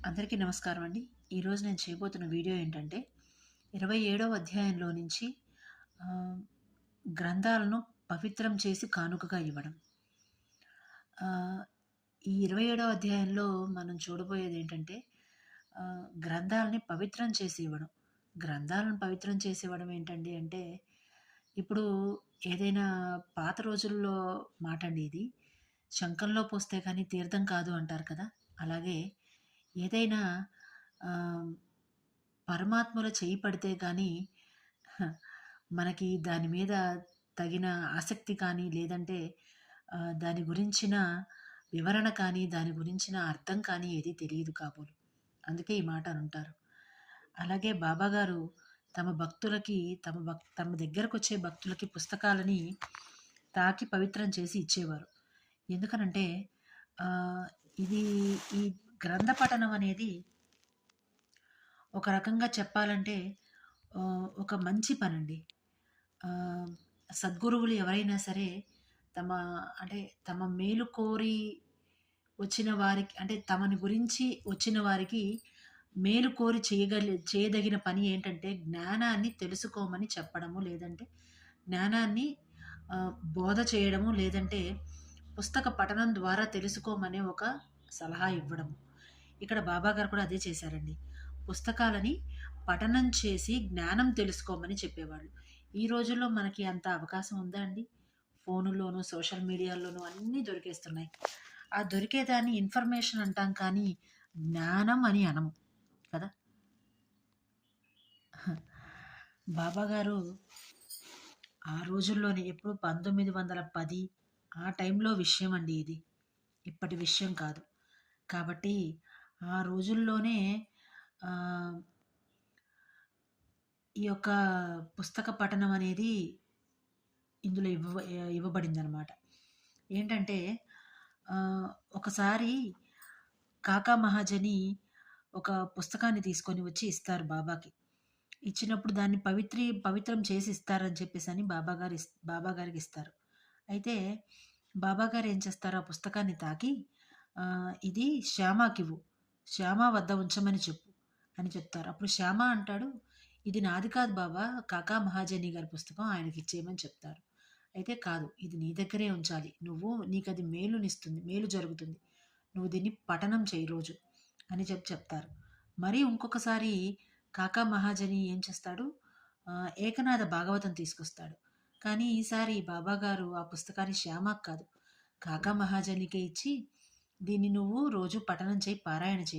అందరికీ నమస్కారం అండి. ఈరోజు నేను చేయబోతున్న వీడియో ఏంటంటే, 27వ అధ్యాయంలో నుంచి ఆహ్, గ్రంథాలను పవిత్రం చేసి కానుకగా ఇవ్వడం. ఆహ్, ఈ 27వ అధ్యాయంలో మనం చూడబోయేదేంటంటే, గ్రంథాలని పవిత్రం చేసి ఇవ్వడం. గ్రంథాలను పవిత్రం చేసి ఇవ్వడం ఏంటండి అంటే, ఇప్పుడు ఏదైనా పాత రోజుల్లో మాటండి ఇది. శంఖంలో పోస్తే కానీ తీర్థం కాదు అంటారు కదా! అలాగే ఏదైనా ఆహ్, పరమాత్ముల చెయ్యి పడితే గానీ మనకి దాని మీద తగిన ఆసక్తి కానీ, లేదంటే దాని గురించిన వివరణ కానీ, దాని గురించిన అర్థం కానీ ఏది తెలీదు కాబోలు. అందుకే ఈ మాట అనుంటారు. అలాగే బాబాగారు తమ భక్తులకి తమ దగ్గరకొచ్చే భక్తులకి పుస్తకాలని తాకి పవిత్రం చేసి ఇచ్చేవారు. ఎందుకనంటే ఆహ్, ఇది ఈ గ్రంథ పఠనం అనేది ఒక రకంగా చెప్పాలంటే ఒక మంచి పనండి. ఆహ్, సద్గురువులు ఎవరైనా సరే తమ అంటే తమ మేలు కోరి వచ్చిన వారికి అంటే తమని గురించి వచ్చిన వారికి మేలు కోరి చేయదగిన పని ఏంటంటే జ్ఞానాన్ని తెలుసుకోమని చెప్పడము. లేదంటే జ్ఞానాన్ని బోధ చేయడము. లేదంటే పుస్తక పఠనం ద్వారా తెలుసుకోమనే ఒక సలహా ఇవ్వడము. ఇక్కడ బాబాగారు కూడా అదే చేశారండి. పుస్తకాలని పఠనం చేసి జ్ఞానం తెలుసుకోమని చెప్పేవాళ్ళు. ఈ రోజుల్లో మనకి అంత అవకాశం ఉందా అండి? ఫోనుల్లోనూ, సోషల్ మీడియాల్లోనూ అన్నీ దొరికేస్తున్నాయి. ఆ దొరికేదాన్ని ఇన్ఫర్మేషన్ అంటాం కానీ, జ్ఞానం అని అనము కదా! బాబాగారు ఆ రోజుల్లోనే ఎప్పుడు 1910 ఆ టైంలో విషయం అండి ఇది. ఇప్పటి విషయం కాదు. కాబట్టి ఆ రోజుల్లోనే ఆహ్, ఈ యొక్క పుస్తక పఠనం అనేది ఇందులో ఇవ్వబడిందనమాట. ఏంటంటే ఆహ్, ఒకసారి కాకా మహాజని ఒక పుస్తకాన్ని తీసుకొని వచ్చి ఇస్తారు బాబాకి. ఇచ్చినప్పుడు దాన్ని పవిత్రం చేసి ఇస్తారని చెప్పేసని బాబాగారికిస్తారు. అయితే బాబాగారు ఏం చేస్తారు, ఆ పుస్తకాన్ని తాకి "ఇది శ్యామకివ్వు. శ్యామ వద్ద ఉంచమని చెప్పు" అని చెప్తారు. అప్పుడు శ్యామ అంటాడు, "ఇది నాది కాదు బాబా, కాకా మహాజని గారి పుస్తకం ఆయనకిచ్చేయమని" చెప్తారు. అయితే "కాదు, ఇది నీ దగ్గరే ఉంచాలి. నీకది మేలు జరుగుతుంది. నువ్వు దీన్ని పఠనం చెయ్యి రోజు" అని చెప్తారు. మరి ఇంకొకసారి కాకా మహాజని ఏం చేస్తాడు, ఏకనాథ భాగవతం తీసుకొస్తాడు. కానీ ఈసారి బాబాగారు ఆ పుస్తకాన్ని శ్యామకి కాదు, కాకా మహాజనికే ఇచ్చి, "దీన్ని నువ్వు రోజు పఠనం చెయ్యి, పారాయణ చెయ్యి"